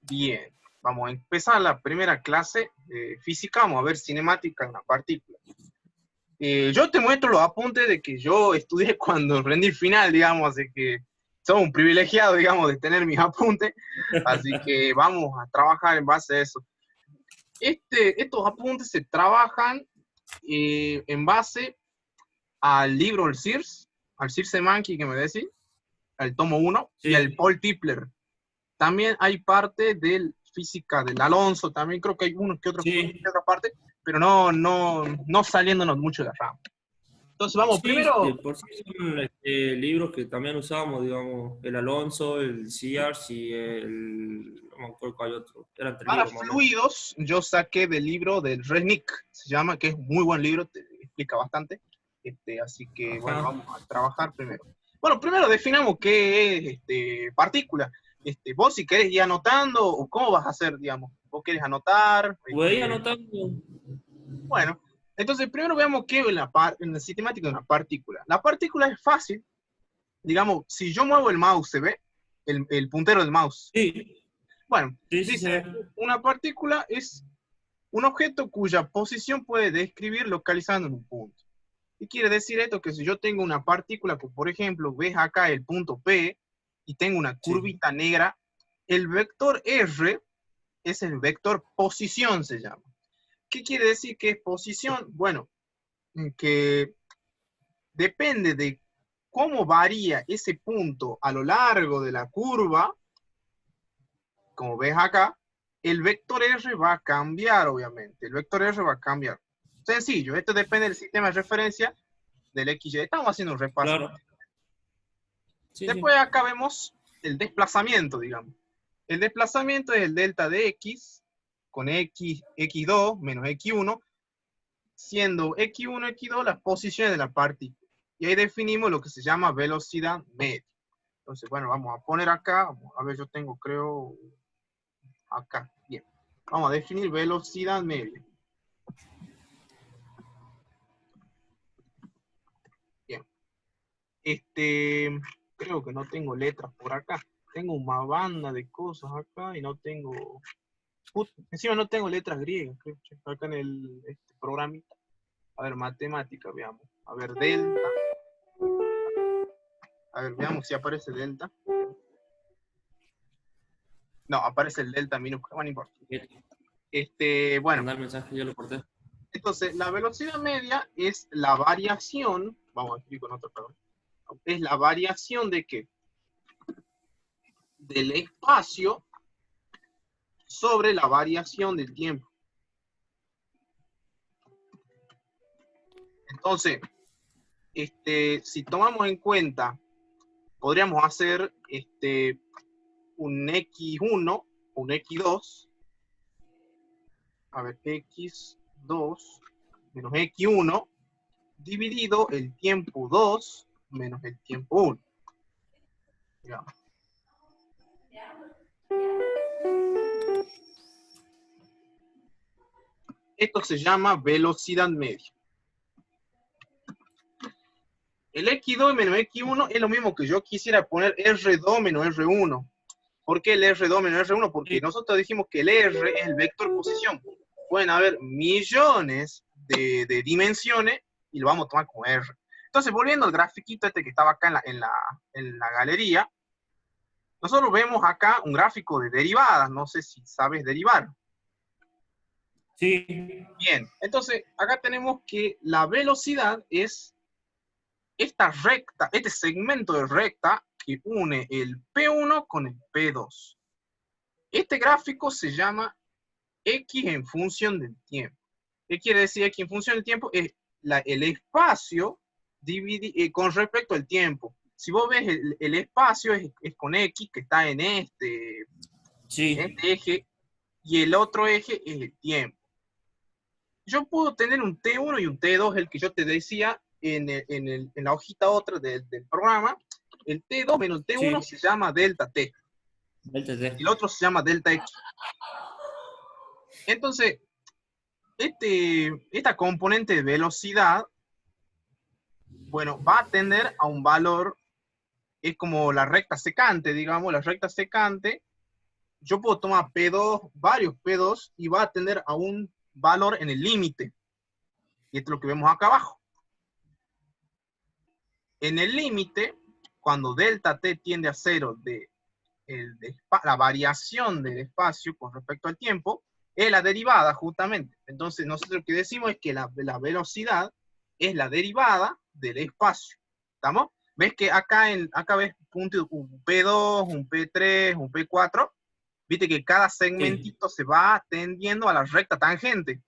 Bien, vamos a empezar la primera clase de física. Vamos a ver cinemática en la partícula. Yo te muestro los apuntes de que yo estudié cuando rendí final, digamos, así que soy un privilegiado, digamos, de tener mis apuntes. Así que vamos a trabajar en base a eso. Estos apuntes se trabajan en base al libro El Sears, al Circe Monkey que me decís, al tomo 1, y al Sí. Paul Tipler. También hay parte del física del Alonso, también creo que hay uno que otro que Sí, otra parte, pero no saliéndonos mucho de la rama. Entonces vamos, sí, primero, por sí son libros que también usamos, digamos, el Alonso, el Sears y no me acuerdo cuál otro, eran tres para libros más o menos. fluidos, yo saqué del libro del Resnick, se llama, que es un muy buen libro, te explica bastante. Así que, bueno, Ajá. vamos a trabajar primero. Bueno, primero definamos qué es partícula. Vos si querés ir anotando, o cómo vas a hacer, digamos. Vos querés anotar, Voy anotando. bueno, entonces primero veamos qué en la sistemática de una partícula. La partícula es fácil, digamos, si yo muevo el mouse, ¿se ve? El puntero del mouse. Sí, Bueno, sí, sí se dice, ve. una partícula es un objeto cuya posición puede describir localizando en un punto. ¿Qué quiere decir esto? Que si yo tengo una partícula, que por ejemplo, ves acá el punto P y tengo una Sí. curvita negra, el vector R es el vector posición, se llama. ¿Qué quiere decir que es posición? Bueno, que depende de cómo varía ese punto a lo largo de la curva, como ves acá, el vector R va a cambiar, obviamente. El vector R va a cambiar. Sencillo, esto depende del sistema de referencia del XY. Estamos haciendo un repaso. Claro. Sí, sí. Después acá vemos el desplazamiento, digamos. El desplazamiento es el delta de X con X, X2 menos X1, siendo X1, X2 las posiciones de la partícula. Y ahí definimos lo que se llama velocidad media. Entonces, bueno, vamos a poner acá, vamos a ver, yo tengo, creo, acá, bien. Vamos a definir velocidad media. Bien. Creo que no tengo letras por acá. Tengo una banda de cosas acá y no tengo, encima no tengo letras griegas, creo, acá en este programita. A ver, matemática, veamos. A ver, delta. A ver, veamos si aparece delta. No, aparece el delta minúscula, bueno, no importa. Bueno, Mandar el mensaje, yo lo corté. entonces la velocidad media es la variación, vamos a escribir con otro, perdón, es la variación de qué? Del espacio sobre la variación del tiempo. Entonces, si tomamos en cuenta, podríamos hacer un X1, un X2, a ver, X2 menos X1 dividido el tiempo 2 menos el tiempo 1. Digamos. Esto se llama velocidad media. El X2 menos X1 es lo mismo que yo quisiera poner R2 menos R1. ¿Por qué el R2 menos R1? Porque Sí. nosotros dijimos que el R es el vector posición. Pueden haber millones de dimensiones y lo vamos a tomar como R. Entonces, volviendo al grafiquito este que estaba acá en la galería, nosotros vemos acá un gráfico de derivadas. No sé si sabes derivar. Sí. Bien, entonces acá tenemos que la velocidad es esta recta, este segmento de recta que une el P1 con el P2. Este gráfico se llama X en función del tiempo. ¿Qué quiere decir X en función del tiempo? Es el espacio con respecto al tiempo. Si vos ves el espacio es con X que está en Sí. este eje y el otro eje es el tiempo. Yo puedo tener un T1 y un T2, el que yo te decía en la hojita otra del programa. El T2 menos el T1 Sí. se llama delta T Delta y T. el otro se llama delta X. Entonces, esta componente de velocidad, bueno, va a tender a un valor, es como la recta secante, digamos, la recta secante yo puedo tomar P2, varios P2, y va a tener a un valor en el límite. Y esto es lo que vemos acá abajo. En el límite, cuando delta t tiende a 0 de la variación del espacio con respecto al tiempo, es la derivada justamente. Entonces nosotros lo que decimos es que la velocidad es la derivada del espacio. ¿Estamos? ¿Ves que acá ves un P2, un P3, un P4? Viste que cada segmentito se va tendiendo a la recta tangente.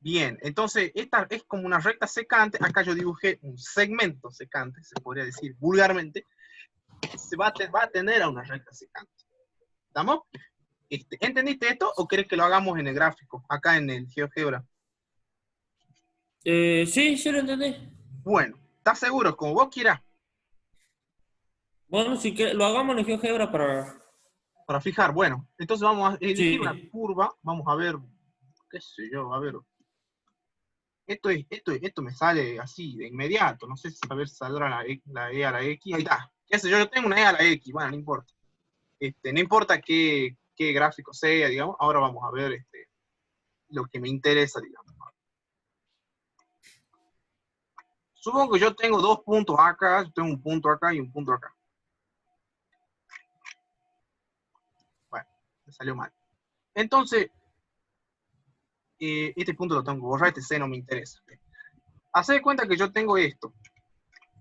Bien, entonces esta es como una recta secante. Acá yo dibujé un segmento secante, se podría decir vulgarmente. Se va a tener a una recta secante. ¿Estamos? ¿Entendiste esto o querés que lo hagamos en el gráfico, acá en el GeoGebra? Sí, sí lo entendí. Bueno, ¿estás seguro? Como vos quieras. Bueno, si que lo hagamos en GeoGebra para... Para fijar, bueno, entonces vamos a elegir una Sí. curva, vamos a ver, qué sé yo, a ver. Esto me sale así, de inmediato, no sé si a ver saldrá la E a la X, ahí está. Qué sé yo, yo tengo una E a la X, bueno, no importa. No importa qué gráfico sea, digamos, ahora vamos a ver lo que me interesa, digamos. Supongo que yo tengo dos puntos acá, yo tengo un punto acá y un punto acá. Bueno, me salió mal. Entonces, este punto lo tengo que borrar, este C no me interesa. Haced de cuenta que yo tengo esto,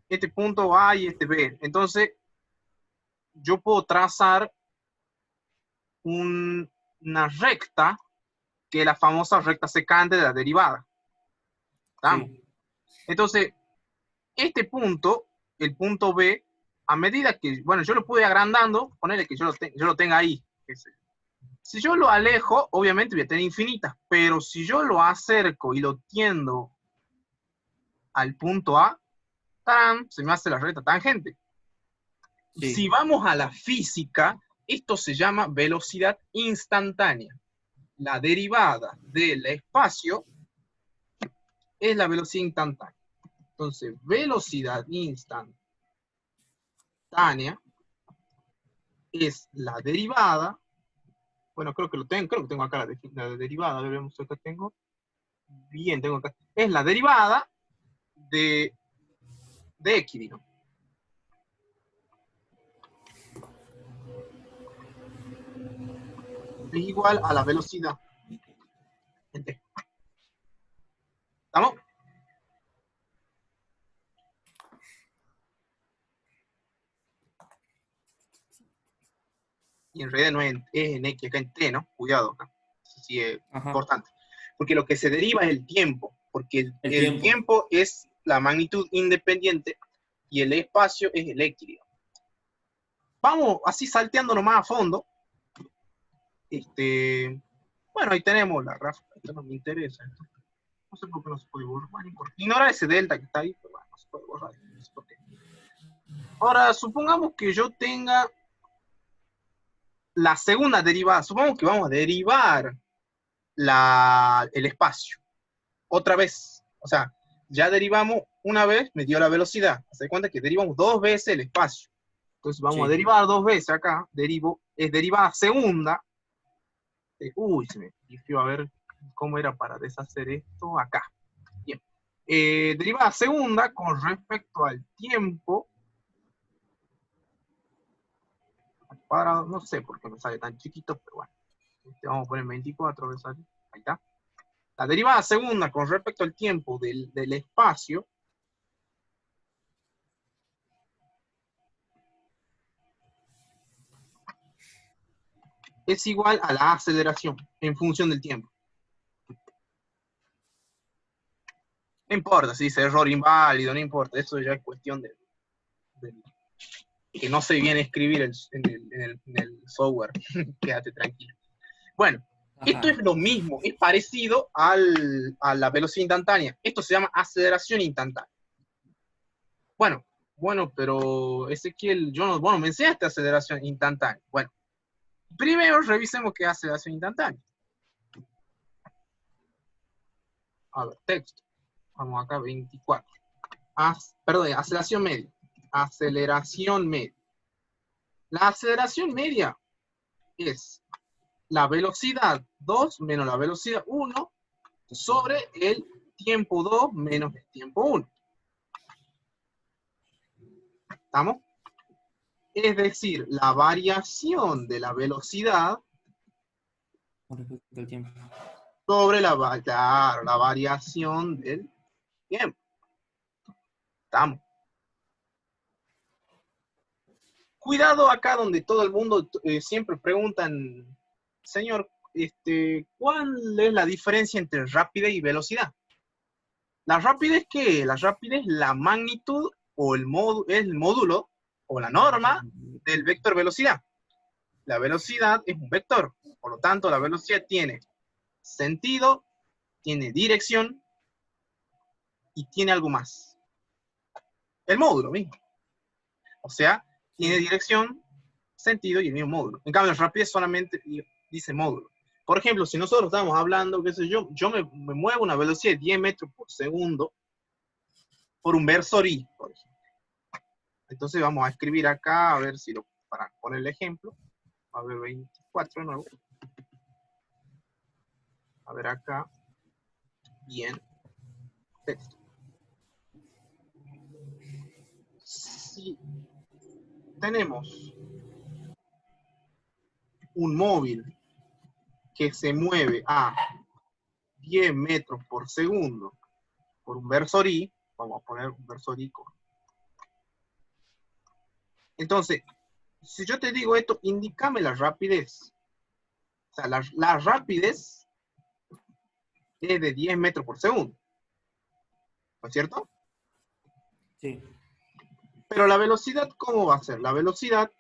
este punto A y este B. Entonces, yo puedo trazar una recta, que es la famosa recta secante de la derivada. ¿Estamos? Sí. Entonces, este punto, el punto B, a medida que, bueno, yo lo pude agrandando, ponerle que yo lo tenga ahí. Si yo lo alejo, obviamente voy a tener infinitas, pero si yo lo acerco y lo tiendo al punto A, ¡tarán!, se me hace la recta tangente. Si Sí. vamos a la física, esto se llama velocidad instantánea. La derivada del espacio es la velocidad instantánea. Entonces, velocidad instantánea es la derivada. Bueno, creo que tengo acá la derivada, debemos acá tengo. Bien, tengo acá. Es la derivada de X, digamos. Es igual a la velocidad. ¿Estamos? Y en realidad no es en X, acá en T, ¿no? Cuidado acá. Eso sí es Ajá. importante. Porque lo que se deriva es el tiempo. Porque El el tiempo. tiempo es la magnitud independiente y el espacio es el X, digamos. Vamos así salteándonos más a fondo. Bueno, ahí tenemos la gráfica. Esto no me interesa. No sé por qué no se puede borrar. Bueno, ignora ese delta que está ahí, pero bueno, no se puede borrar. No sé por qué. Ahora, supongamos que yo tenga la segunda derivada. Supongamos que vamos a derivar el espacio. Otra vez. O sea, ya derivamos una vez, me dio la velocidad. Se da cuenta que derivamos dos veces el espacio. Entonces vamos a Sí. derivar dos veces acá. Es derivada segunda. Se me pifió, a ver cómo era para deshacer esto acá. Bien. Derivada segunda con respecto al tiempo. Cuadrado, no sé por qué me sale tan chiquito, pero bueno. Vamos a poner 24, a ver, sale. Ahí está. La derivada segunda con respecto al tiempo del espacio es igual a la aceleración en función del tiempo. No importa si dice error inválido, no importa, eso ya es cuestión de que no sé bien escribir en el software. Quédate tranquilo. Bueno, esto es Ajá. lo mismo, es parecido a la velocidad instantánea. Esto se llama aceleración instantánea. Bueno, pero Ezequiel, vos no me enseñaste aceleración instantánea. Bueno, primero revisemos qué es aceleración instantánea. A ver, texto. Vamos acá, 24. Perdón, aceleración media. Aceleración media. La aceleración media es la velocidad 2 menos la velocidad 1 sobre el tiempo 2 menos el tiempo 1. ¿Estamos? Es decir, la variación de la velocidad Con respecto al tiempo. sobre la variación del tiempo. ¿Estamos? Cuidado acá donde todo el mundo siempre preguntan, señor, ¿cuál es la diferencia entre rapidez y velocidad? La rapidez, ¿qué es? La rapidez es la magnitud o el módulo o la norma del vector velocidad. La velocidad es un vector, por lo tanto la velocidad tiene sentido, tiene dirección y tiene algo más. El módulo mismo. O sea, tiene dirección, sentido y el mismo módulo. En cambio, la rapidez solamente dice módulo. Por ejemplo, si nosotros estamos hablando, qué sé yo, yo me muevo a una velocidad de 10 metros por segundo por un versor I, por ejemplo. Entonces vamos a escribir acá, a ver si para poner el ejemplo. A ver, 24 de nuevo. A ver acá. Bien. Texto. Si tenemos un móvil que se mueve a 10 metros por segundo por un versor I, vamos a poner un versor I. Entonces, si yo te digo esto, indícame la rapidez. O sea, la rapidez es de 10 metros por segundo. ¿No es cierto? Sí. Pero la velocidad, ¿cómo va a ser? La velocidad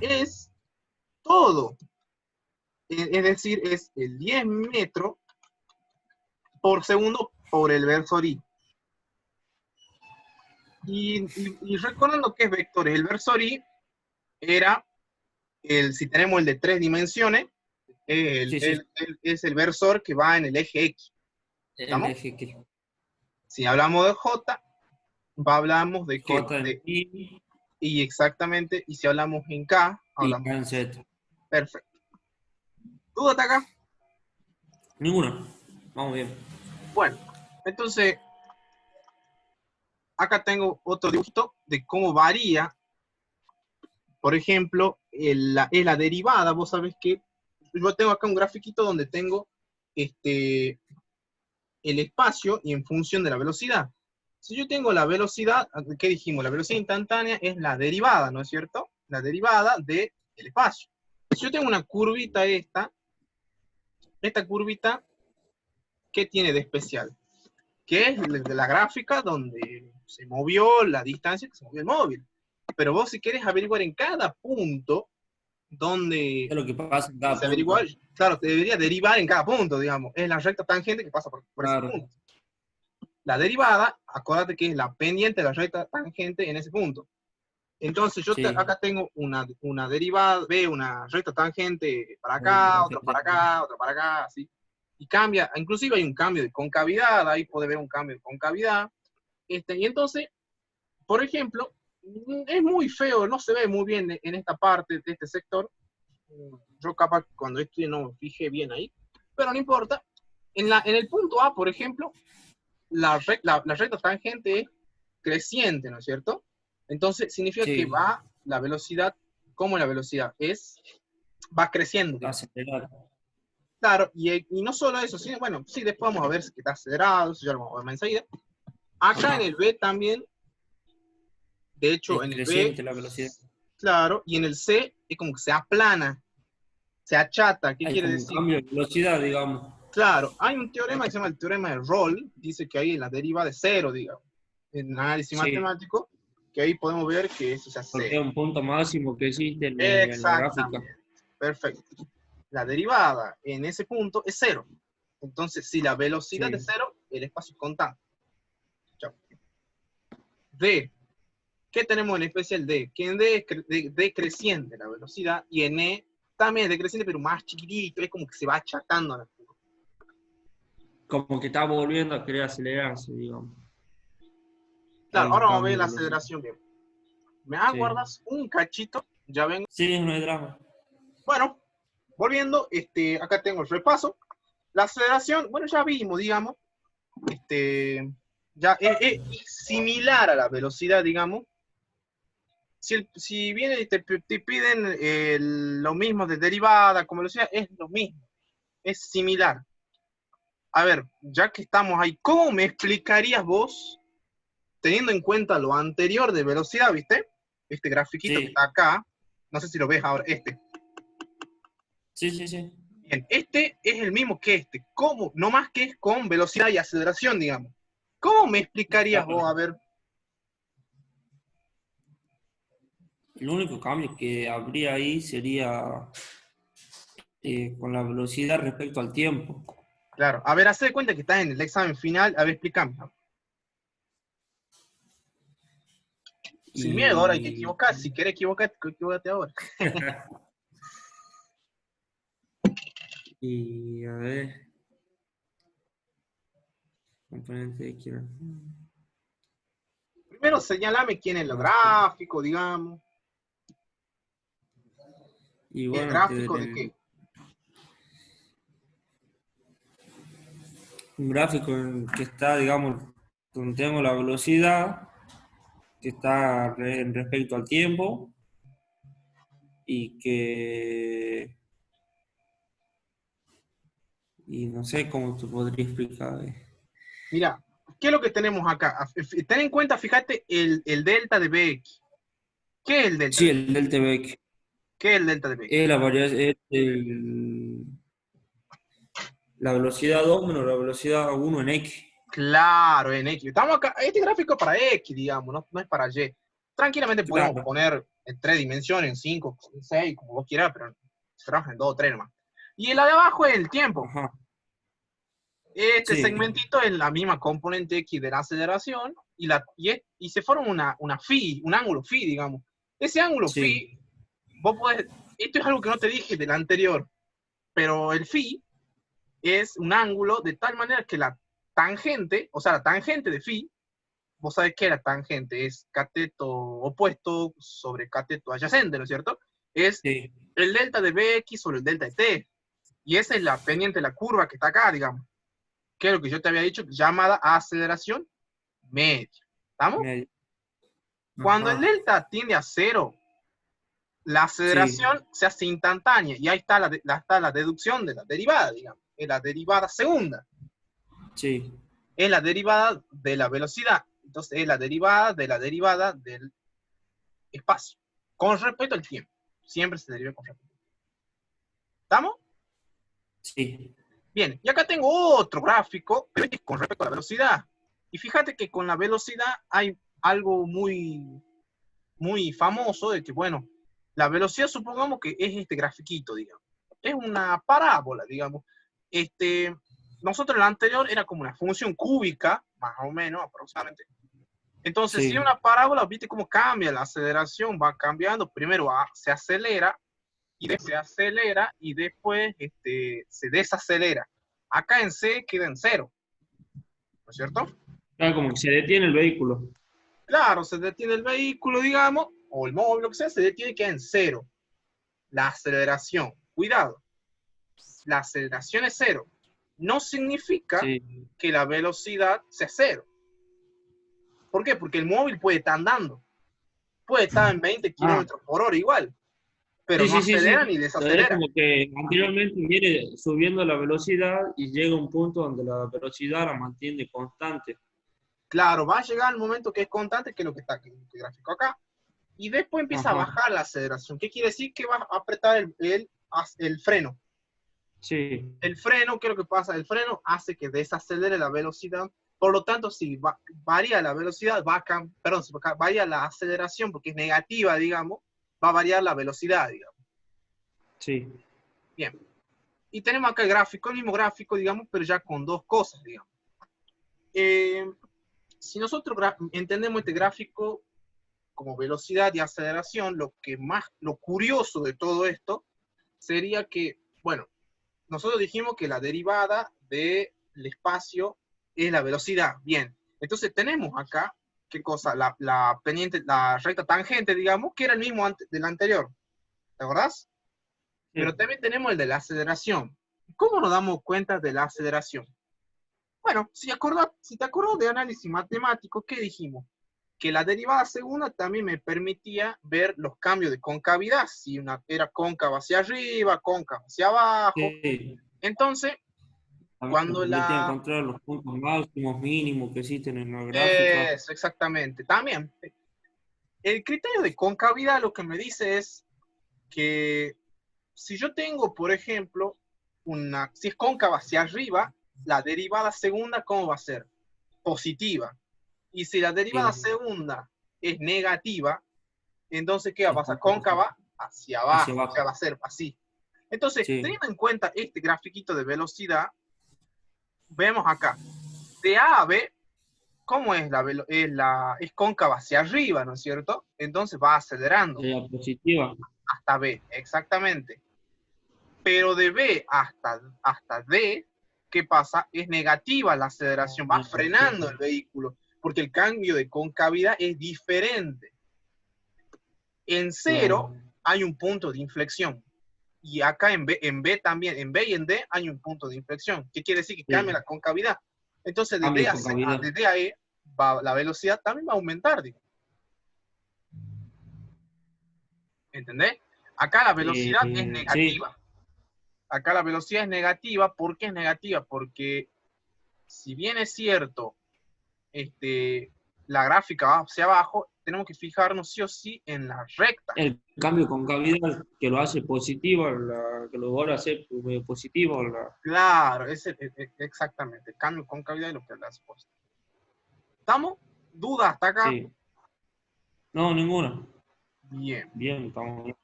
es todo. Es decir, es el 10 metros por segundo por el versor I. Y recordando que es vectores, el versor I era, si tenemos el de 3 dimensiones, Sí. es el versor que va en el eje X. El ¿Estamos? eje que Si hablamos de J, hablamos de qué? J en I Y exactamente, y si hablamos en K, y hablamos K en Z. perfecto. ¿Duda hasta acá? Ninguna. Vamos bien. Bueno, entonces, acá tengo otro dibujito de cómo varía, por ejemplo, la derivada. Vos sabés que yo tengo acá un grafiquito donde tengo el espacio y en función de la velocidad. Si yo tengo la velocidad, ¿qué dijimos? La velocidad instantánea es la derivada, ¿no es cierto? La derivada del espacio. Si yo tengo una curvita esta curvita, ¿qué tiene de especial? Que es de la gráfica donde se movió la distancia que se movió el móvil. Pero vos si querés averiguar en cada punto ¿Qué es donde lo que pasa en cada se averigua, punto? claro, te debería derivar en cada punto, digamos. Es la recta tangente que pasa por ese Claro. punto. La derivada, acuérdate que es la pendiente de la recta tangente en ese punto. Entonces yo Sí. acá tengo una derivada, veo una recta tangente para acá, otra para acá, otra para acá, así. Y cambia, inclusive hay un cambio de concavidad, ahí puede ver un cambio de concavidad. Y entonces, por ejemplo, es muy feo, no se ve muy bien en esta parte de este sector. Yo capaz cuando estudié no me fijé bien ahí, pero no importa. En el punto A, por ejemplo, la recta tangente es creciente, ¿no es cierto? Entonces significa que Sí. va la velocidad, ¿cómo la velocidad? Va creciendo, digamos. Acelerar. Claro, y no solo eso, sino, bueno, sí, después vamos a ver si está acelerado, eso ya lo vamos a ver enseguida. Acá en Ajá. el B también, de hecho, Es en el B, creciente la velocidad. claro, y en el C es como que se aplana, se achata. ¿Qué Hay quiere como un decir? cambio de velocidad, digamos. Claro, hay un teorema que se llama el teorema de Rolle, dice que ahí la deriva de cero, digamos, en análisis Sí. matemático, que ahí podemos ver que eso se Porque hace. es un punto máximo que existe en la gráfica. Exactamente, perfecto. La derivada en ese punto es cero. Entonces, si la velocidad es Sí. cero, el espacio es constante. Chao. D. ¿Qué tenemos en especial D? Que en D es decreciente la velocidad y en E también es decreciente, pero más chiquitito, es como que se va achatando la curva. Como que está volviendo a querer acelerarse, digamos. Claro, Hay un ahora vamos a ver cambio la de velocidad. aceleración bien. ¿Me Sí. aguardas un cachito? Ya vengo. Sí, no hay drama. Bueno, volviendo, acá tengo el repaso. La aceleración, bueno, ya vimos, digamos, ya es similar a la velocidad, digamos. Si viene y te piden lo mismo de derivada como velocidad, es lo mismo, es similar. A ver, ya que estamos ahí, ¿cómo me explicarías vos, teniendo en cuenta lo anterior de velocidad, viste? Este grafiquito que Sí, está acá, no sé si lo ves ahora, sí, sí, sí. Bien, este es el mismo que este, ¿cómo? No más que es con velocidad y aceleración, digamos. ¿Cómo me explicarías vos? Claro. A ver, El único cambio que habría ahí sería con la velocidad respecto al tiempo. claro, a ver, haz de cuenta que estás en el examen final, a ver, explícame. Sin miedo, ahora hay que Y, equivocar, si querés equivocarte, equivócate ahora. y a ver, componente de quiero. Primero señalame quién es el gráfico, digamos. Y ¿El bueno, gráfico de qué? un gráfico en que está, digamos, donde tengo la velocidad, que está en respecto al tiempo, y que, y no sé cómo te podría explicar. Mira, ¿qué es lo que tenemos acá? Ten en cuenta, fíjate, el delta de Bx. ¿Qué es el delta Sí, de Bx? el delta Beck ¿Qué es el delta de Bx? es la variación, es la velocidad 2 menos la velocidad uno en X. Claro, en X. Estamos acá, este gráfico es para X, digamos, no es para Y. Tranquilamente podemos Claro. poner en 3 dimensiones, en 5, en 6, como vos quieras, pero se trabaja en 2 o 3 nomás. Y la de abajo es el tiempo. Ajá. Este Sí, segmentito es la misma componente X de la aceleración y se forma una phi, un ángulo phi, digamos. Ese ángulo sí, phi, vos podés, esto es algo que no te dije del anterior, pero el phi es un ángulo de tal manera que la tangente, o sea, la tangente de phi, vos sabés que la tangente es cateto opuesto sobre cateto adyacente, ¿no es cierto? Es sí. el delta de Bx sobre el delta de t. Y esa es la pendiente de la curva que está acá, digamos, que es lo que yo te había dicho, llamada aceleración media. ¿Estamos? Medio. Cuando el Ajá. delta tiende a cero, la Sí, aceleración se hace instantánea y ahí está está la deducción de la derivada, digamos, es la derivada segunda, sí, es la derivada de la velocidad, entonces es la derivada del espacio con respecto al tiempo, siempre se deriva con respecto. ¿Estamos? sí, Bien, y acá tengo otro gráfico con respecto a la velocidad. Y fíjate que con la velocidad hay algo muy famoso de que, bueno, la velocidad supongamos que es este grafiquito, digamos. Es una parábola, digamos. Este, nosotros la anterior era como una función cúbica, más o menos, aproximadamente. Entonces, si sí, una parábola, viste cómo cambia, la aceleración va cambiando, primero se acelera, y después se acelera, y después se desacelera. Acá en C queda en cero, ¿no es cierto? claro, como que se detiene el vehículo. Claro, se detiene el vehículo, digamos, o el móvil, lo que sea, se detiene, queda en cero. La aceleración, cuidado, la aceleración es cero. No significa Sí. que la velocidad sea cero. ¿Por qué? Porque el móvil puede estar andando, puede estar en 20 Ah, kilómetros por hora igual, pero sí, no sí, sí, acelera sí. ni Es desacelera. como que anteriormente viene subiendo la velocidad y llega un punto donde la velocidad la mantiene constante. Claro, va a llegar el momento que es constante, que es lo que está aquí en este gráfico acá, y después empieza a Ajá, bajar la aceleración. ¿Qué quiere decir? Que va a apretar el freno. sí, El freno, ¿qué es lo que pasa? El freno hace que desacelere la velocidad. Por lo tanto, si varía la velocidad, perdón, si varía la aceleración, porque es negativa, digamos, va a variar la velocidad, digamos. sí, Bien. Y tenemos acá el gráfico, el mismo gráfico, digamos, pero ya con dos cosas, digamos. Eh, si nosotros entendemos este gráfico como velocidad y aceleración, lo curioso de todo esto sería que, bueno, nosotros dijimos que la derivada del espacio es la velocidad. Bien, entonces tenemos acá, ¿qué cosa? La pendiente, la recta tangente, digamos, que era el mismo del anterior. ¿te acordás? Sí. Pero también tenemos el de la aceleración. ¿Cómo nos damos cuenta de la aceleración? Bueno, si te acordás de análisis matemático, ¿qué dijimos? Que la derivada segunda también me permitía ver los cambios de concavidad, si una era cóncava hacia arriba, cóncava hacia abajo. Sí. Entonces, También nos cuando permite la... encontrar los puntos máximos, mínimos que existen en la gráfica. Eso, exactamente. También, el criterio de concavidad lo que me dice es que si yo tengo, por ejemplo, si es cóncava hacia arriba, la derivada segunda, ¿cómo va a ser? Positiva. Y si la derivada Sí. segunda es negativa, entonces, ¿qué va a Es pasar? cóncava Cóncava hacia hacia abajo, o sea, abajo. va a ser así. Entonces, Sí. teniendo en cuenta este grafiquito de velocidad, vemos acá, de A a B, ¿cómo es es cóncava hacia arriba, ¿no es cierto? Entonces va acelerando Sería positiva. hasta B, exactamente. Pero de B hasta D, ¿qué pasa? Es negativa la aceleración, va frenando el vehículo, porque el cambio de concavidad es diferente. En cero Claro. hay un punto de inflexión. Y acá en B también, en B y en D hay un punto de inflexión. ¿Qué quiere decir? Que cambia Sí. la concavidad. Entonces, Cambio de concavidad. de D a E, la velocidad también va a aumentar, digo. ¿Entendés? Acá la velocidad es Sí. negativa. Acá la velocidad es negativa. ¿Por qué es negativa? Porque si bien es cierto, la gráfica va hacia abajo, tenemos que fijarnos sí o sí en la recta. El cambio de concavidad que lo hace positivo, que lo vuelve a hacer positivo. Claro, exactamente. El cambio con concavidad es lo que le hace positivo. ¿Estamos? ¿Dudas hasta acá? Sí. No, ninguna. Bien. Bien, estamos bien.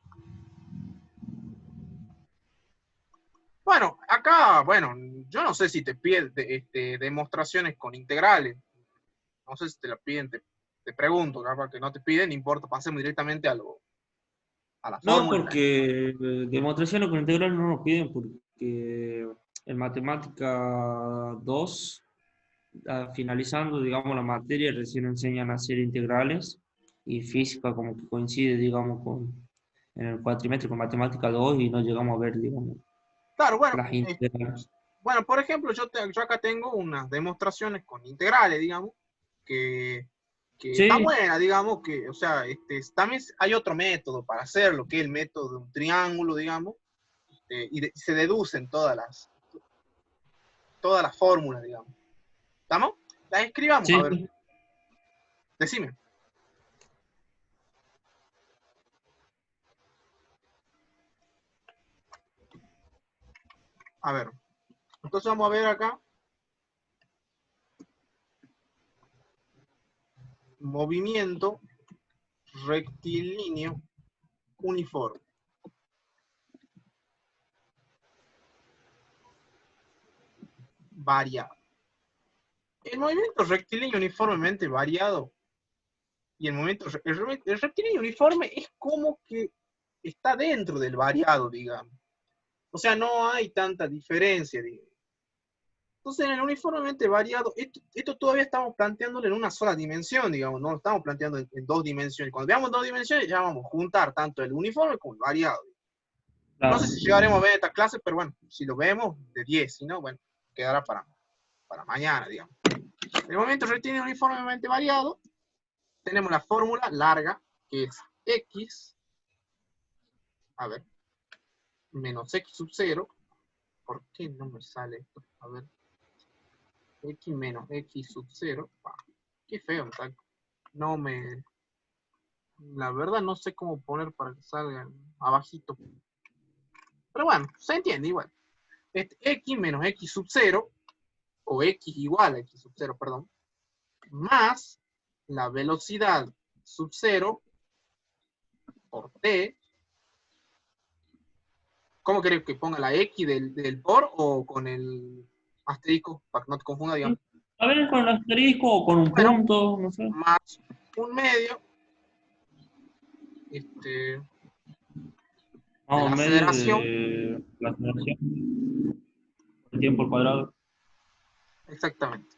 Bueno, acá, bueno, yo no sé si te piden demostraciones con integrales. No sé si te la piden, te pregunto, capaz que no te piden, no importa, pasemos directamente a la No, fórmula. porque demostraciones con integral no nos piden porque en matemática 2 finalizando, digamos, la materia, recién enseñan a hacer integrales y física como que coincide, digamos, en el cuatrimestre con matemática 2 y no llegamos a ver, digamos, Claro, bueno, las integrales. bueno, por ejemplo, yo acá tengo unas demostraciones con integrales, digamos, que, que está Sí, buena, digamos, que, o sea, también hay otro método para hacerlo, que es el método de un triángulo, digamos, y se deducen todas las fórmulas, digamos. ¿Estamos? Las escribamos, a ver, sí. decime. A ver, entonces vamos a ver acá, movimiento rectilíneo uniforme. Variado. El movimiento rectilíneo uniformemente variado y el rectilíneo uniforme es como que está dentro del variado, digamos. O sea, no hay tanta diferencia, digamos. Entonces, en el uniformemente variado, esto todavía estamos planteándolo en una sola dimensión, digamos, no lo estamos planteando en dos dimensiones. Cuando veamos dos dimensiones, ya vamos a juntar tanto el uniforme como el variado. No sé Claro. si llegaremos a ver esta clase, pero bueno, si lo vemos, de 10, si no, bueno, quedará para mañana, digamos. En el momento rectilíneo uniformemente variado, tenemos la fórmula larga, que es x, a ver, menos x sub 0. ¿Por qué no me sale esto? A ver, x menos x sub 0. Qué feo, tal. No me... La verdad no sé cómo poner para que salga abajito. Pero bueno, se entiende igual. X menos x sub 0, o x igual a x sub 0, perdón, más la velocidad sub 0 por t. ¿Cómo querés que ponga la X del por o con el asterisco? Para que no te confunda, digamos. A ver, con un asterisco o con un Bueno, punto, no sé. más un medio de Más o la medio aceleración. de la aceleración, el tiempo al cuadrado. Exactamente.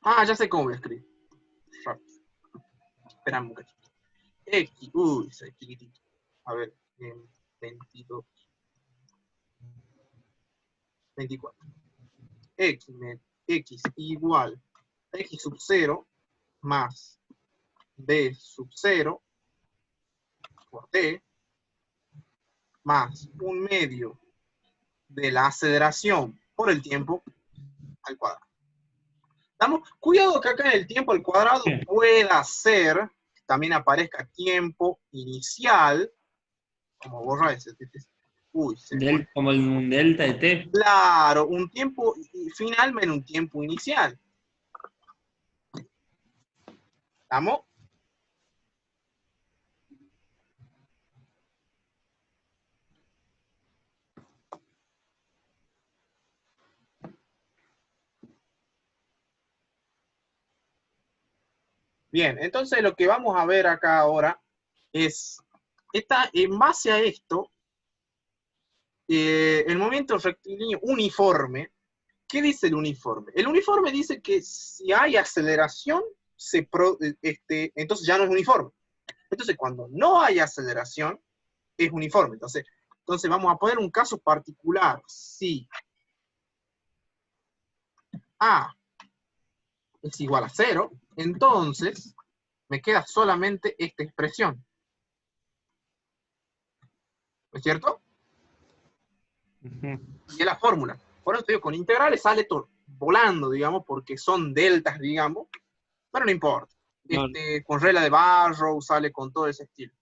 Ah, ya sé cómo voy a escribir. Rápido. Esperamos un cachito. X, uy, es chiquitito. A ver, 22, 24. X igual a X sub 0 más B sub 0 por D más un medio de la aceleración por el tiempo al cuadrado. ¿Estamos? Cuidado que acá en el tiempo al cuadrado Bien. pueda ser, también aparezca tiempo inicial, como borra ese. Uy, se fue. Como un delta de t. Claro, un tiempo final menos un tiempo inicial. ¿Estamos? Bien, entonces lo que vamos a ver acá ahora es, en base a esto, el movimiento rectilíneo uniforme. ¿Qué dice el uniforme? El uniforme dice que si hay aceleración, entonces ya no es uniforme. Entonces, cuando no hay aceleración, es uniforme. Entonces vamos a poner un caso particular. Si A es igual a 0, entonces me queda solamente esta expresión. ¿No es cierto? Y es la fórmula. Por eso te digo, con integrales sale todo volando, digamos, porque son deltas, digamos, pero no importa. Con regla de Barrow sale con todo ese estilo.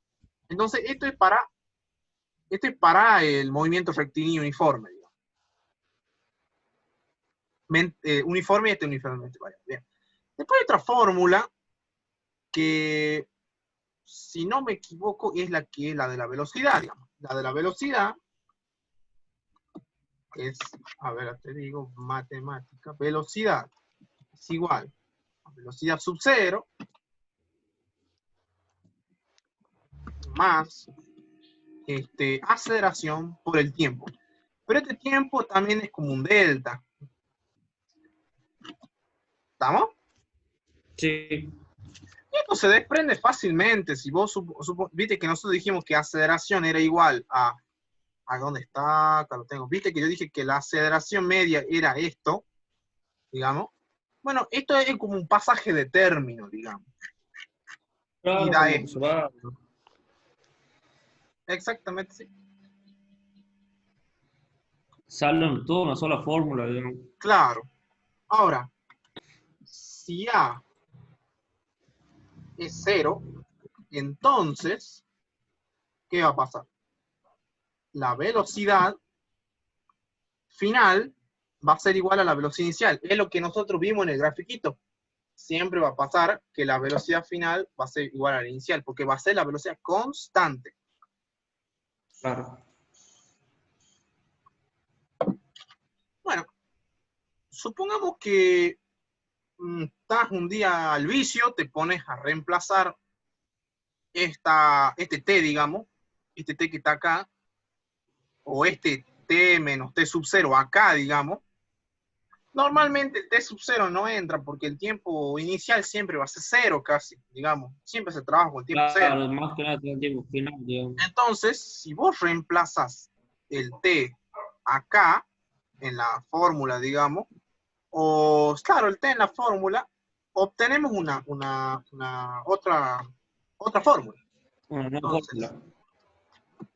Entonces, esto es para el movimiento rectilíneo uniforme, digamos. Uniforme y uniformemente variable. Bien. Después hay otra fórmula que, si no me equivoco, es la de la velocidad, digamos. La de la velocidad es, a ver, te digo, matemática, velocidad es igual a velocidad sub 0 más aceleración por el tiempo. Pero este tiempo también es como un delta. ¿Estamos? Sí. Y esto se desprende fácilmente. Si vos viste que nosotros dijimos que aceleración era igual a ¿dónde está? Acá lo tengo. Viste que yo dije que la aceleración media era esto, digamos. Bueno, esto es como un pasaje de término, digamos. Claro, Y da como que se esto. va. Exactamente, sí. Salen toda una sola fórmula, digamos. Claro. Ahora, si A es 0, entonces, ¿qué va a pasar? La velocidad final va a ser igual a la velocidad inicial. Es lo que nosotros vimos en el grafiquito. Siempre va a pasar que la velocidad final va a ser igual a la inicial, porque va a ser la velocidad constante. Claro. Bueno, supongamos que estás un día al vicio, te pones a reemplazar este t, digamos, este t que está acá, o este t menos t sub 0 acá, digamos. Normalmente el t sub 0 no entra porque el tiempo inicial siempre va a ser 0 casi, digamos. Siempre se trabaja con el tiempo 0. Claro, más que nada tiene tiempo final, digamos. Entonces, si vos reemplazas el t acá, en la fórmula, digamos, o claro, el t en la fórmula, obtenemos otra fórmula. Bueno, no Entonces, fórmula.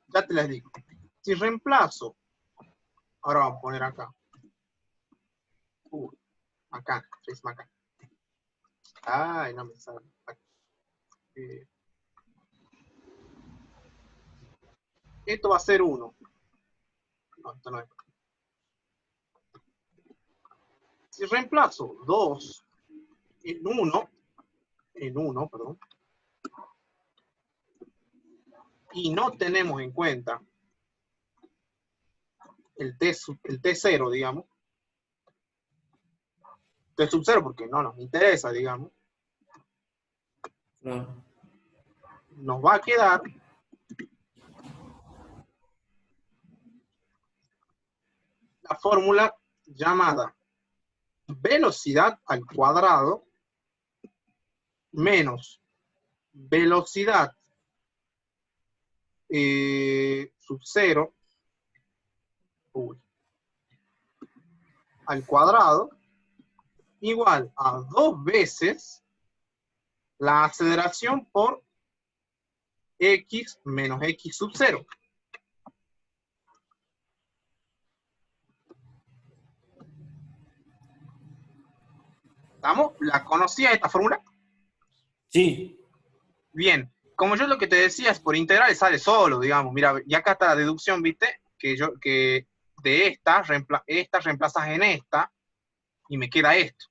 ya te las digo. Si reemplazo, ahora vamos a poner acá. Acá, es acá. Ay, no me sale. Esto va a ser 1. No, esto no es. Si reemplazo 2 en 1, perdón, y no tenemos en cuenta el T0, digamos, T sub 0 porque no nos interesa, digamos, Claro. nos va a quedar la fórmula llamada velocidad al cuadrado menos velocidad sub 0 al cuadrado igual a 2 veces la aceleración por x menos x sub 0. ¿Estamos? ¿La conocía esta fórmula? Sí. Bien. Como yo lo que te decía es por integral sale solo, digamos. Mira, y acá está la deducción, ¿viste? Que de esta reemplazas en esta y me queda esto.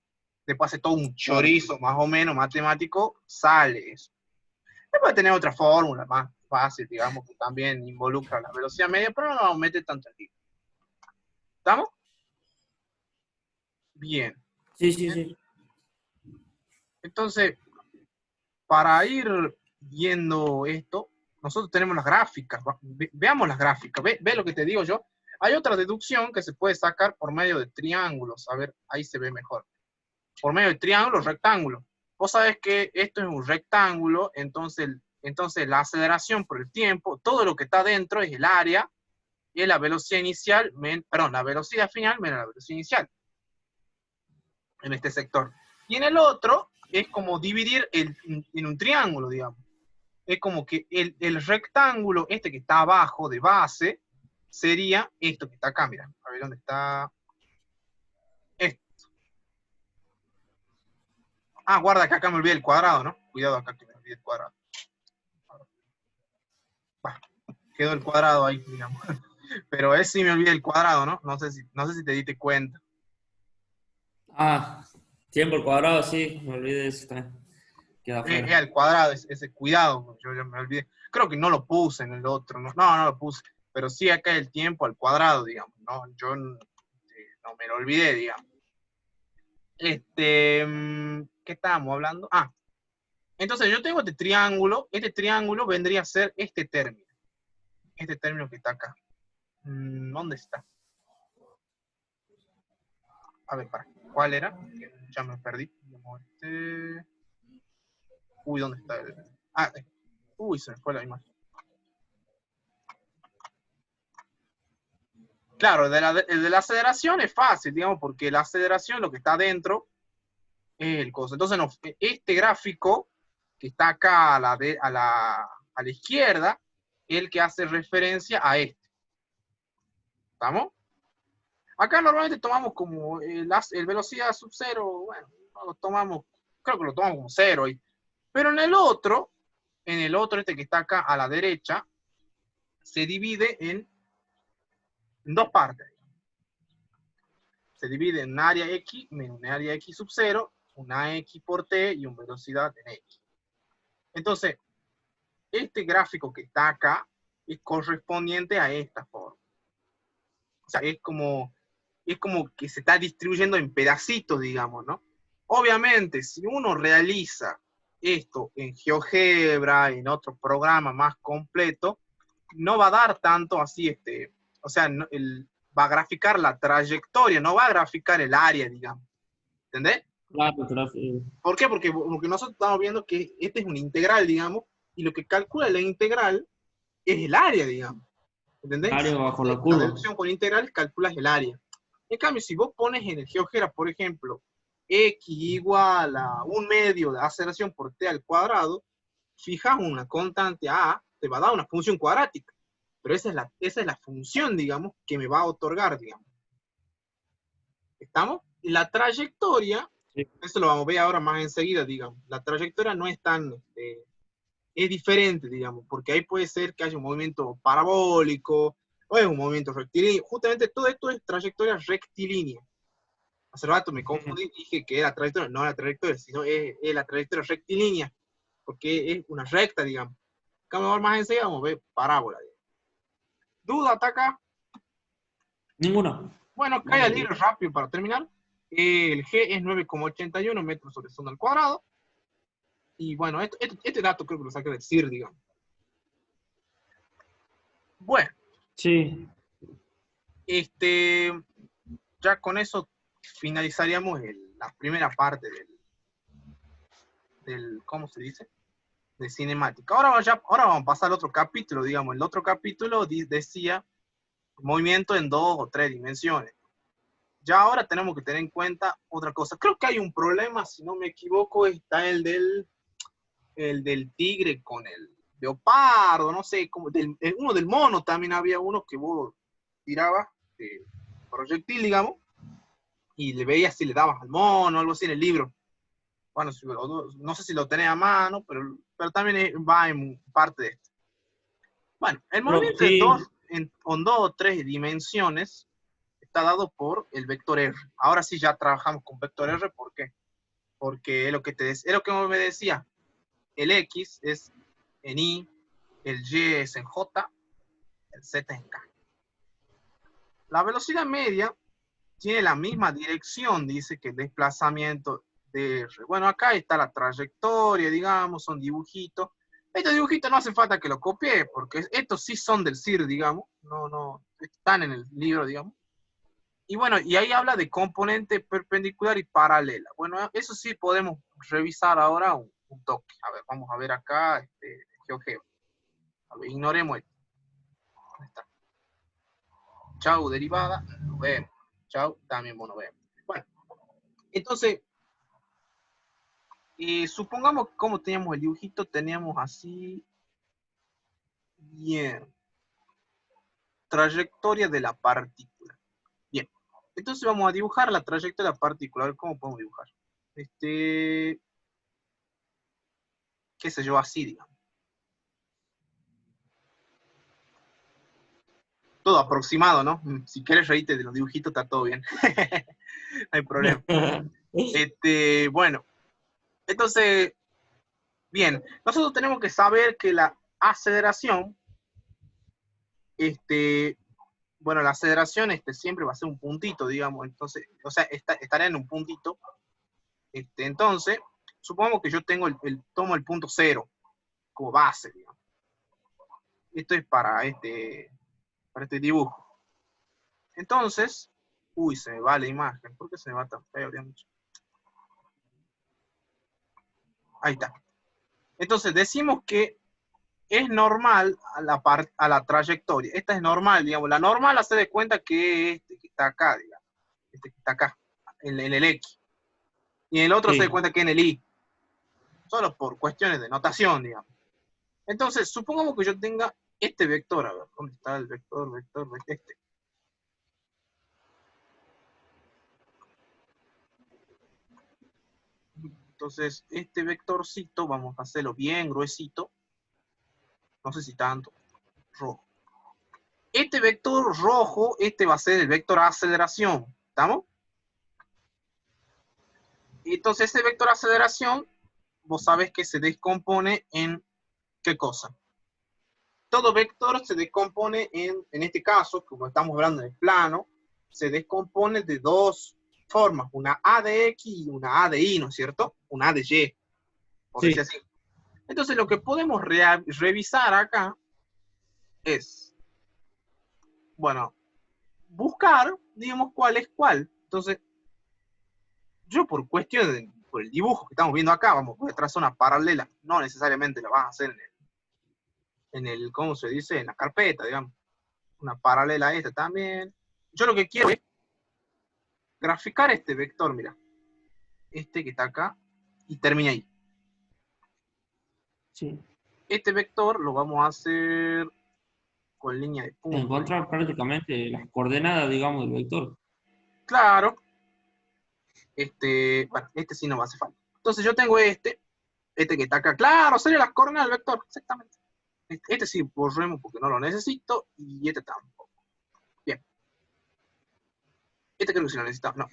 Después hace todo un chorizo más o menos matemático, sale eso. Después tener otra fórmula más fácil, digamos, que también involucra la velocidad media, pero no nos mete tanto aquí. ¿Estamos? Bien. Sí, sí, sí. Entonces, para ir viendo esto, nosotros tenemos las gráficas. Veamos las gráficas. Ve lo que te digo yo. Hay otra deducción que se puede sacar por medio de triángulos. A ver, ahí se ve mejor. Por medio de triángulos, rectángulos. Vos sabés que esto es un rectángulo, entonces la aceleración por el tiempo, todo lo que está dentro es el área y es la velocidad inicial, la velocidad final menos la velocidad inicial en este sector. Y en el otro es como dividir en un triángulo, digamos. Es como que el rectángulo, este que está abajo de base, sería esto que está acá, mira. A ver dónde está. Esto. Ah, guarda que acá me olvidé el cuadrado, ¿no? Cuidado acá que me olvidé el cuadrado. Bah, quedó el cuadrado ahí, digamos. Pero es si me olvidé el cuadrado, ¿no? No sé si te diste cuenta. Ah, tiempo al cuadrado, sí, me olvidé de eso también. Queda afuera. El cuadrado, ese cuidado, yo ya me olvidé. Creo que no lo puse en el otro, no lo puse. Pero sí acá el tiempo al cuadrado, digamos, ¿no? Yo no me lo olvidé, digamos. ¿Qué estábamos hablando? Ah, entonces yo tengo este triángulo vendría a ser este término que está acá. ¿Dónde está? A ver, ¿cuál era? Ya me perdí. Uy, ¿dónde está? Uy, se me fue la imagen. Claro, el de la aceleración es fácil, digamos, porque la aceleración, lo que está adentro, es el coso. Entonces, este gráfico que está acá a la izquierda, es el que hace referencia a este. ¿Estamos? Acá normalmente tomamos como el velocidad sub cero, bueno, no lo tomamos, creo que lo tomamos como cero. Pero en el otro, este que está acá a la derecha, se divide en dos partes. Se divide en un área X menos un área X sub 0, una X por T y una velocidad en X. Entonces, este gráfico que está acá es correspondiente a esta forma. O sea, es como que se está distribuyendo en pedacitos, digamos, ¿no? Obviamente, si uno realiza esto en GeoGebra, en otro programa más completo, no va a dar tanto así, o sea, va a graficar la trayectoria, no va a graficar el área, digamos. ¿Entendés? Claro, claro. ¿Por qué? Porque nosotros estamos viendo que este es un integral, digamos, y lo que calcula la integral es el área, digamos. ¿Entendés? Área bajo la La curva. deducción con integral calculas el área. En cambio, si vos pones en el GeoGebra, por ejemplo, x igual a un medio de aceleración por t al cuadrado, fijas una constante a, te va a dar una función cuadrática. Pero esa es la función, digamos, que me va a otorgar, digamos. ¿Estamos? Y la trayectoria, Sí. eso lo vamos a ver ahora más enseguida, digamos. La trayectoria no es tan, es diferente, digamos, porque ahí puede ser que haya un movimiento parabólico o es un movimiento rectilíneo. Justamente todo esto es trayectoria rectilínea. Hace rato me confundí y dije que era trayectoria, no la trayectoria, sino es la trayectoria rectilínea, porque es una recta, digamos. Vamos a ver más enseguida, vamos a ver parábola. ¿Duda, ataca? Ninguna. Bueno, cae al hilo rápido para terminar. El G es 9,81 metros sobre segundo al cuadrado. Y bueno, este dato creo que lo saqué del CIR, digamos. Bueno, Sí. ya con eso finalizaríamos la primera parte ¿cómo se dice? de cinemática. Ahora vamos a pasar al otro capítulo, digamos. El otro capítulo decía movimiento en 2 o 3 dimensiones. Ya ahora tenemos que tener en cuenta otra cosa. Creo que hay un problema, si no me equivoco, está el del tigre con el leopardo, no sé, como uno del mono también había uno que vos tirabas de proyectil, digamos, y le veías si le dabas al mono, algo así en el libro. Bueno, no sé si lo tenés a mano, pero también va en parte de esto. Bueno, el Pero movimiento sí, en 2 o 3 dimensiones está dado por el vector R. Ahora sí ya trabajamos con vector R, ¿por qué? Porque es lo que me decía, el X es en Y, el Y es en J, el Z es en K. La velocidad media tiene la misma dirección, dice, que el desplazamiento de R. Bueno, acá está la trayectoria, digamos, son dibujitos. Estos dibujitos no hace falta que los copie, porque estos sí son del CIR, digamos, no, están en el libro, digamos. Y bueno, y ahí habla de componente perpendicular y paralela. Bueno, eso sí podemos revisar ahora un toque. A ver, vamos a ver acá, GeoGebra. A ver, ignoremos esto. ¿Dónde está? Chau, derivada, nos vemos. Chau, también nos vemos. Bueno, entonces, supongamos que como teníamos el dibujito, teníamos así, bien, trayectoria de la partícula. Bien, entonces vamos a dibujar la trayectoria de la partícula. A ver cómo podemos dibujar. Qué sé yo, así, digamos. Todo aproximado, ¿no? Si quieres reírte de los dibujitos, está todo bien. No hay problema. Bueno, entonces, bien, nosotros tenemos que saber que la aceleración, bueno, la aceleración siempre va a ser un puntito, digamos, entonces, o sea, estará en un puntito. Entonces, supongamos que yo tomo el punto 0 como base, digamos. Esto es para este dibujo. Entonces, uy, se me va la imagen. ¿Por qué se me va tan feo, digamos? Ahí está. Entonces, decimos que es normal a la trayectoria. Esta es normal, digamos. La normal hace de cuenta que que está acá, digamos. Que está acá, en el X. Y el otro se da sí. cuenta que en el Y. Solo por cuestiones de notación, digamos. Entonces, supongamos que yo tenga este vector. A ver, ¿dónde está el vector? Este. Entonces, este vectorcito, vamos a hacerlo bien gruesito. No sé si tanto. Rojo. Este vector rojo, va a ser el vector aceleración. ¿Estamos? Entonces, este vector aceleración, vos sabés que se descompone en ¿qué cosa? Todo vector se descompone en este caso, como estamos hablando en el plano, se descompone de 2 formas, una A de X y una A de Y, ¿no es cierto? Una A de Y, por decir Sí. así. Entonces, lo que podemos revisar acá es, bueno, buscar, digamos, cuál es cuál. Entonces, yo por por el dibujo que estamos viendo acá, vamos a trazar una paralela, no necesariamente la vas a hacer ¿cómo se dice? En la carpeta, digamos. Una paralela a esta también. Yo lo que quiero es graficar este vector, mira. Que está acá, y termina ahí. Sí. Este vector lo vamos a hacer con línea de punto. Encontrar prácticamente las coordenadas, digamos, del vector. Claro. Bueno, sí no va a hacer falta. Entonces yo tengo que está acá. Claro, sería las coordenadas del vector, exactamente. Sí borremos porque no lo necesito, y este tampoco. Bien. Creo que sí lo necesitaba, no.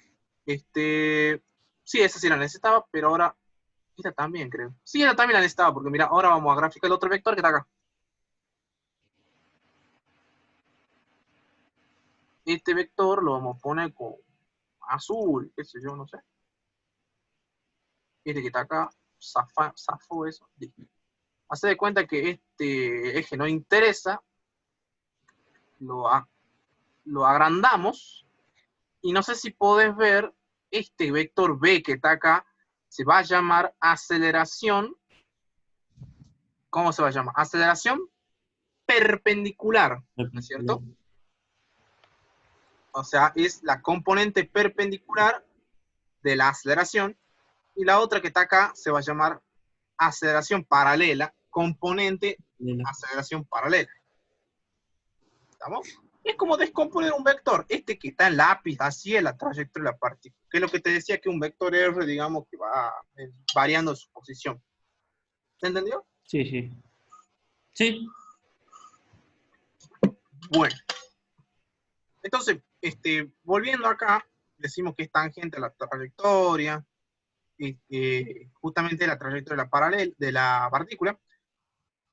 Sí, esa sí la necesitaba, pero ahora, esta también creo. Sí, esta también la necesitaba, porque mira, ahora vamos a graficar el otro vector que está acá. Este vector lo vamos a poner con azul, qué sé yo, no sé. Que está acá, zafó eso. Hace de cuenta que este eje no interesa, lo agrandamos, y no sé si podés ver, este vector B que está acá, se va a llamar aceleración ¿cómo se va a llamar? Aceleración perpendicular, ¿no es cierto? O sea, es la componente perpendicular de la aceleración, y la otra que está acá se va a llamar aceleración paralela, componente aceleración paralela. ¿Estamos? Es como descomponer un vector. Este que está en lápiz, así es la trayectoria de la partícula. Que es lo que te decía, que un vector R, digamos, que va variando su posición. ¿Se entendió? Sí, sí. Sí. Bueno. Entonces, volviendo acá, decimos que es tangente a la trayectoria, justamente la trayectoria de la partícula.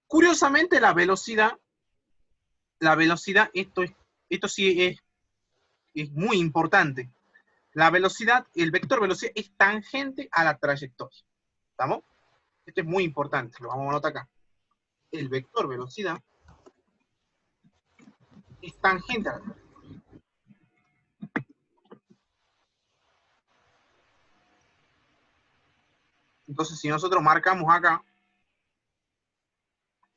Curiosamente, la velocidad, esto sí es muy importante. La velocidad, el vector velocidad es tangente a la trayectoria. ¿Estamos? Esto es muy importante, lo vamos a anotar acá. El vector velocidad es tangente a la trayectoria. Entonces, si nosotros marcamos acá,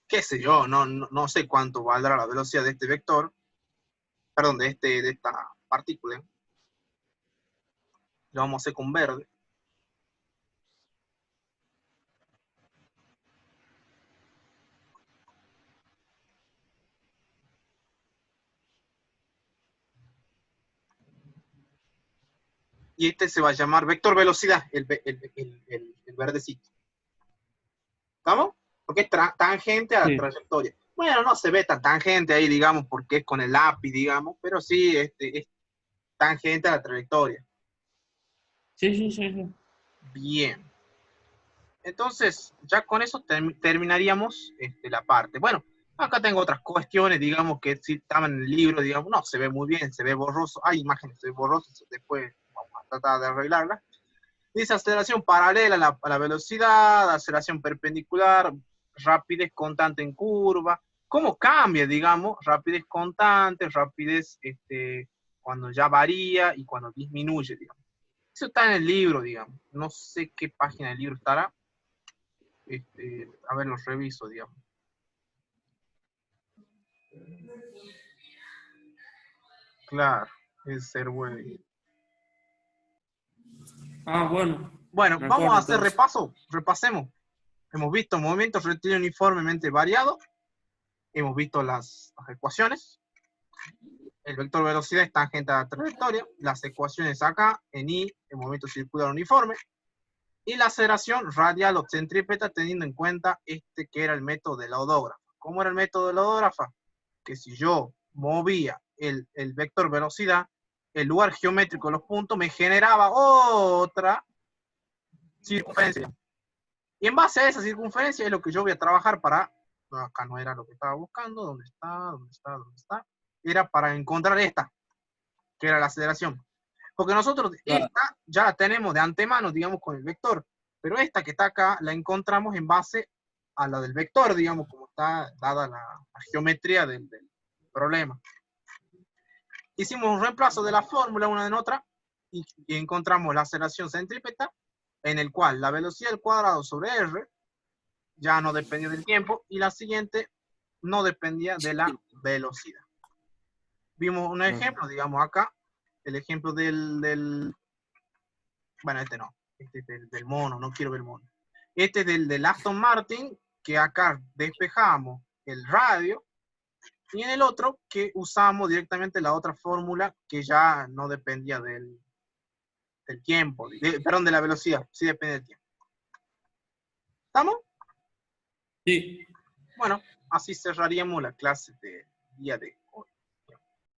qué sé yo, no sé cuánto valdrá la velocidad de este vector, perdón, de esta partícula. Lo vamos a hacer con verde. Y este se va a llamar vector velocidad, el verdecito. ¿Estamos? Porque es tangente a la Sí. trayectoria. Bueno, no se ve tan tangente ahí, digamos, porque es con el lápiz, digamos, pero sí es tangente a la trayectoria. Sí, sí, sí, sí. Bien. Entonces, ya con eso terminaríamos la parte. Bueno, acá tengo otras cuestiones, digamos, que si estaban en el libro, digamos, no, se ve muy bien, se ve borroso. Hay imágenes, se ve borroso, después vamos a tratar de arreglarlas. Dice aceleración paralela a la velocidad, aceleración perpendicular, rapidez constante en curva. ¿Cómo cambia, digamos? Rapidez constante, rapidez cuando ya varía y cuando disminuye, digamos. Eso está en el libro, digamos. No sé qué página del libro estará. A ver, los reviso, digamos. Claro, es ser bueno. Ah, bueno. Bueno, vamos Mejor a hacer entonces. repasemos. Hemos visto movimientos rectilíneos uniformemente variados. Hemos visto las ecuaciones. El vector velocidad es tangente a la trayectoria. Las ecuaciones acá, en I, el movimiento circular uniforme. Y la aceleración radial o centrípeta, teniendo en cuenta que era el método de la odógrafa. ¿Cómo era el método de la odógrafa? Que si yo movía el vector velocidad, el lugar geométrico de los puntos me generaba otra circunferencia. Y en base a esa circunferencia es lo que yo voy a trabajar para, acá no era lo que estaba buscando, ¿dónde está? Era para encontrar esta, que era la aceleración. Porque nosotros esta ya la tenemos de antemano, digamos, con el vector, pero esta que está acá la encontramos en base a la del vector, digamos, como está dada la geometría del problema. Hicimos un reemplazo de la fórmula una en otra y encontramos la aceleración centrípeta, en el cual la velocidad al cuadrado sobre R ya no dependía del tiempo y la siguiente no dependía de la velocidad. Vimos un ejemplo, digamos acá, el ejemplo bueno, este no, este es del mono, no quiero ver el mono. Este es del Aston Martin, que acá despejamos el radio, y en el otro que usamos directamente la otra fórmula que ya no dependía del tiempo, perdón, de la velocidad, sí depende del tiempo. ¿Estamos? Sí. Bueno, así cerraríamos la clase del día de